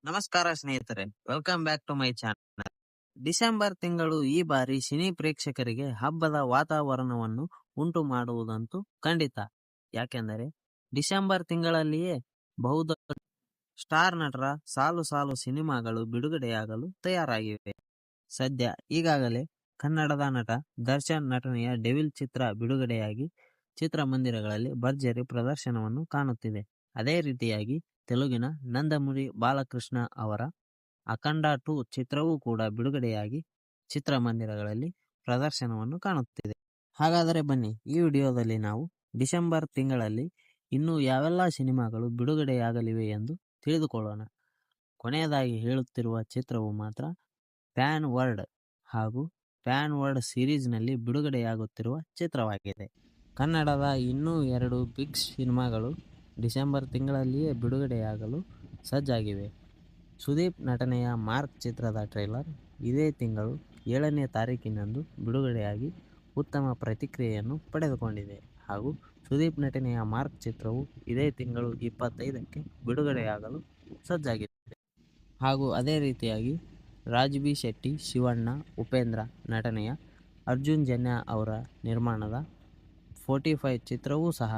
ನಮಸ್ಕಾರ ಸ್ನೇಹಿತರೆ, welcome back to my channel. December ತಿಂಗಳು ಈ ಬಾರಿ ಸಿನಿ ಪ್ರೇಕ್ಷಕರಿಗೆ ಹಬ್ಬದ ವಾತಾವರಣವನ್ನು ಉಂಟು ಮಾಡುವುದಂತೂ ಖಂಡಿತ. ಯಾಕೆಂದರೆ ಡಿಸೆಂಬರ್ ತಿಂಗಳಲ್ಲಿಯೇ ಬಹುದೊಡ್ಡ ಸ್ಟಾರ್ ನಟರ ಸಾಲು ಸಾಲು ಸಿನಿಮಾಗಳು ಬಿಡುಗಡೆಯಾಗಲು ತಯಾರಾಗಿವೆ. ಸದ್ಯ ಈಗಾಗಲೇ ಕನ್ನಡದ ನಟ ದರ್ಶನ್ ನಟನೆಯ ಡೆವಿಲ್ ಚಿತ್ರ ಬಿಡುಗಡೆಯಾಗಿ ಚಿತ್ರಮಂದಿರಗಳಲ್ಲಿ ಭರ್ಜರಿ ಪ್ರದರ್ಶನವನ್ನು ಕಾಣುತ್ತಿದೆ. ಅದೇ ರೀತಿಯಾಗಿ ತೆಲುಗಿನ ನಂದಮುರಿ ಬಾಲಕೃಷ್ಣ ಅವರ ಅಖಂಡ 2 ಚಿತ್ರವೂ ಕೂಡ ಬಿಡುಗಡೆಯಾಗಿ ಚಿತ್ರಮಂದಿರಗಳಲ್ಲಿ ಪ್ರದರ್ಶನವನ್ನು ಕಾಣುತ್ತಿದೆ. ಹಾಗಾದರೆ ಬನ್ನಿ, ಈ ವಿಡಿಯೋದಲ್ಲಿ ನಾವು ಡಿಸೆಂಬರ್ ತಿಂಗಳಲ್ಲಿ ಇನ್ನೂ ಯಾವೆಲ್ಲ ಸಿನಿಮಾಗಳು ಬಿಡುಗಡೆಯಾಗಲಿವೆ ಎಂದು ತಿಳಿದುಕೊಳ್ಳೋಣ. ಕೊನೆಯದಾಗಿ ಹೇಳುತ್ತಿರುವ ಚಿತ್ರವು ಮಾತ್ರ ಪ್ಯಾನ್ ವರ್ಲ್ಡ್ ಹಾಗೂ ಪ್ಯಾನ್ ವರ್ಲ್ಡ್ ಸೀರೀಸ್ನಲ್ಲಿ ಬಿಡುಗಡೆಯಾಗುತ್ತಿರುವ ಚಿತ್ರವಾಗಿದೆ. ಕನ್ನಡದ ಇನ್ನೂ 2 ಬಿಗ್ ಸಿನಿಮಾಗಳು ಡಿಸೆಂಬರ್ ತಿಂಗಳಲ್ಲಿಯೇ ಬಿಡುಗಡೆಯಾಗಲು ಸಜ್ಜಾಗಿವೆ. ಸುದೀಪ್ ನಟನೆಯ ಮಾರ್ಕ್ ಚಿತ್ರದ ಟ್ರೈಲರ್ ಇದೇ ತಿಂಗಳು 7ನೇ ತಾರೀಕಿನಂದು ಬಿಡುಗಡೆಯಾಗಿ ಉತ್ತಮ ಪ್ರತಿಕ್ರಿಯೆಯನ್ನು ಪಡೆದುಕೊಂಡಿದೆ. ಹಾಗೂ ಸುದೀಪ್ ನಟನೆಯ ಮಾರ್ಕ್ ಚಿತ್ರವು ಇದೇ ತಿಂಗಳು 25ಕ್ಕೆ ಬಿಡುಗಡೆಯಾಗಲು ಸಜ್ಜಾಗಿದೆ. ಹಾಗೂ ಅದೇ ರೀತಿಯಾಗಿ ರಾಜ್ ಬಿ ಶೆಟ್ಟಿ, ಶಿವಣ್ಣ, ಉಪೇಂದ್ರ ನಟನೆಯ ಅರ್ಜುನ್ ಜನ್ಯ ಅವರ ನಿರ್ಮಾಣದ 45 ಚಿತ್ರವೂ ಸಹ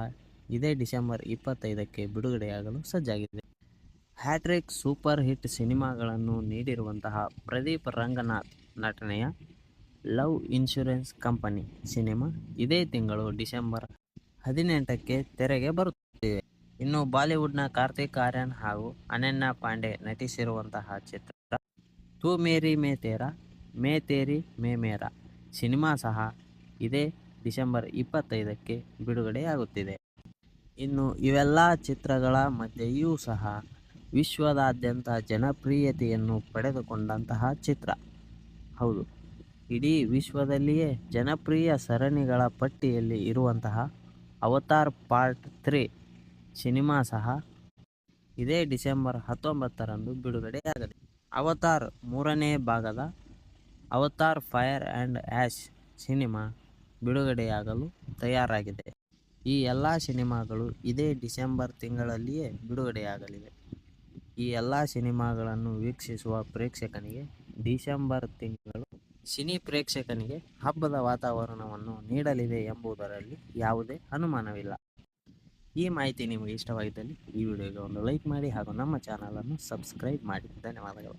ಇದೇ ಡಿಸೆಂಬರ್ 25ಕ್ಕೆ ಬಿಡುಗಡೆಯಾಗಲು ಸಜ್ಜಾಗಿದೆ. ಹ್ಯಾಟ್ರಿಕ್ ಸೂಪರ್ ಹಿಟ್ ಸಿನಿಮಾಗಳನ್ನು ನೀಡಿರುವಂತಹ ಪ್ರದೀಪ್ ರಂಗನಾಥ್ ನಟನೆಯ ಲವ್ ಇನ್ಶೂರೆನ್ಸ್ ಕಂಪನಿ ಸಿನಿಮಾ ಇದೇ ತಿಂಗಳು ಡಿಸೆಂಬರ್ 18ಕ್ಕೆ ತೆರೆಗೆ ಬರುತ್ತಿದೆ. ಇನ್ನು ಬಾಲಿವುಡ್ನ ಕಾರ್ತಿಕ್ ಆರ್ಯನ್ ಹಾಗೂ ಅನನ್ಯ ಪಾಂಡೆ ನಟಿಸಿರುವಂತಹ ಚಿತ್ರ ತೂ ಮೇರಿ ಮೇ ತೇರಾ, ಮೇ ತೇರಿ ಮೇ ಮೇರಾ ಸಿನಿಮಾ ಸಹ ಇದೇ ಡಿಸೆಂಬರ್ 25ಕ್ಕೆ ಬಿಡುಗಡೆಯಾಗುತ್ತಿದೆ. ಇನ್ನು ಇವೆಲ್ಲ ಚಿತ್ರಗಳ ಮಧ್ಯೆಯೂ ಸಹ ವಿಶ್ವದಾದ್ಯಂತ ಜನಪ್ರಿಯತೆಯನ್ನು ಪಡೆದುಕೊಂಡಂತಹ ಚಿತ್ರ, ಹೌದು, ಇಡೀ ವಿಶ್ವದಲ್ಲಿಯೇ ಜನಪ್ರಿಯ ಸರಣಿಗಳ ಪಟ್ಟಿಯಲ್ಲಿ ಇರುವಂತಹ ಅವತಾರ್ ಪಾರ್ಟ್ 3 ಸಿನಿಮಾ ಸಹ ಇದೇ ಡಿಸೆಂಬರ್ 19ರಂದು ಬಿಡುಗಡೆಯಾಗಲಿದೆ. ಅವತಾರ್ 3ನೇ ಭಾಗದ Avatar Fire and Ash cinema ಬಿಡುಗಡೆಯಾಗಲು ತಯಾರಾಗಿದೆ. ಈ ಎಲ್ಲ ಸಿನಿಮಾಗಳು ಇದೇ ಡಿಸೆಂಬರ್ ತಿಂಗಳಲ್ಲಿಯೇ ಬಿಡುಗಡೆಯಾಗಲಿವೆ. ಈ ಎಲ್ಲ ಸಿನಿಮಾಗಳನ್ನು ವೀಕ್ಷಿಸುವ ಪ್ರೇಕ್ಷಕನಿಗೆ ಡಿಸೆಂಬರ್ ತಿಂಗಳು ಸಿನಿ ಪ್ರೇಕ್ಷಕನಿಗೆ ಹಬ್ಬದ ವಾತಾವರಣವನ್ನು ನೀಡಲಿದೆ ಎಂಬುದರಲ್ಲಿ ಯಾವುದೇ ಅನುಮಾನವಿಲ್ಲ. ಈ ಮಾಹಿತಿ ನಿಮಗೆ ಇಷ್ಟವಾಗಿದ್ದಲ್ಲಿ ಈ ವಿಡಿಯೋಗೆ ಒಂದು ಲೈಕ್ ಮಾಡಿ ಹಾಗೂ ನಮ್ಮ ಚಾನಲನ್ನು ಸಬ್ಸ್ಕ್ರೈಬ್ ಮಾಡಿ. ಧನ್ಯವಾದಗಳು.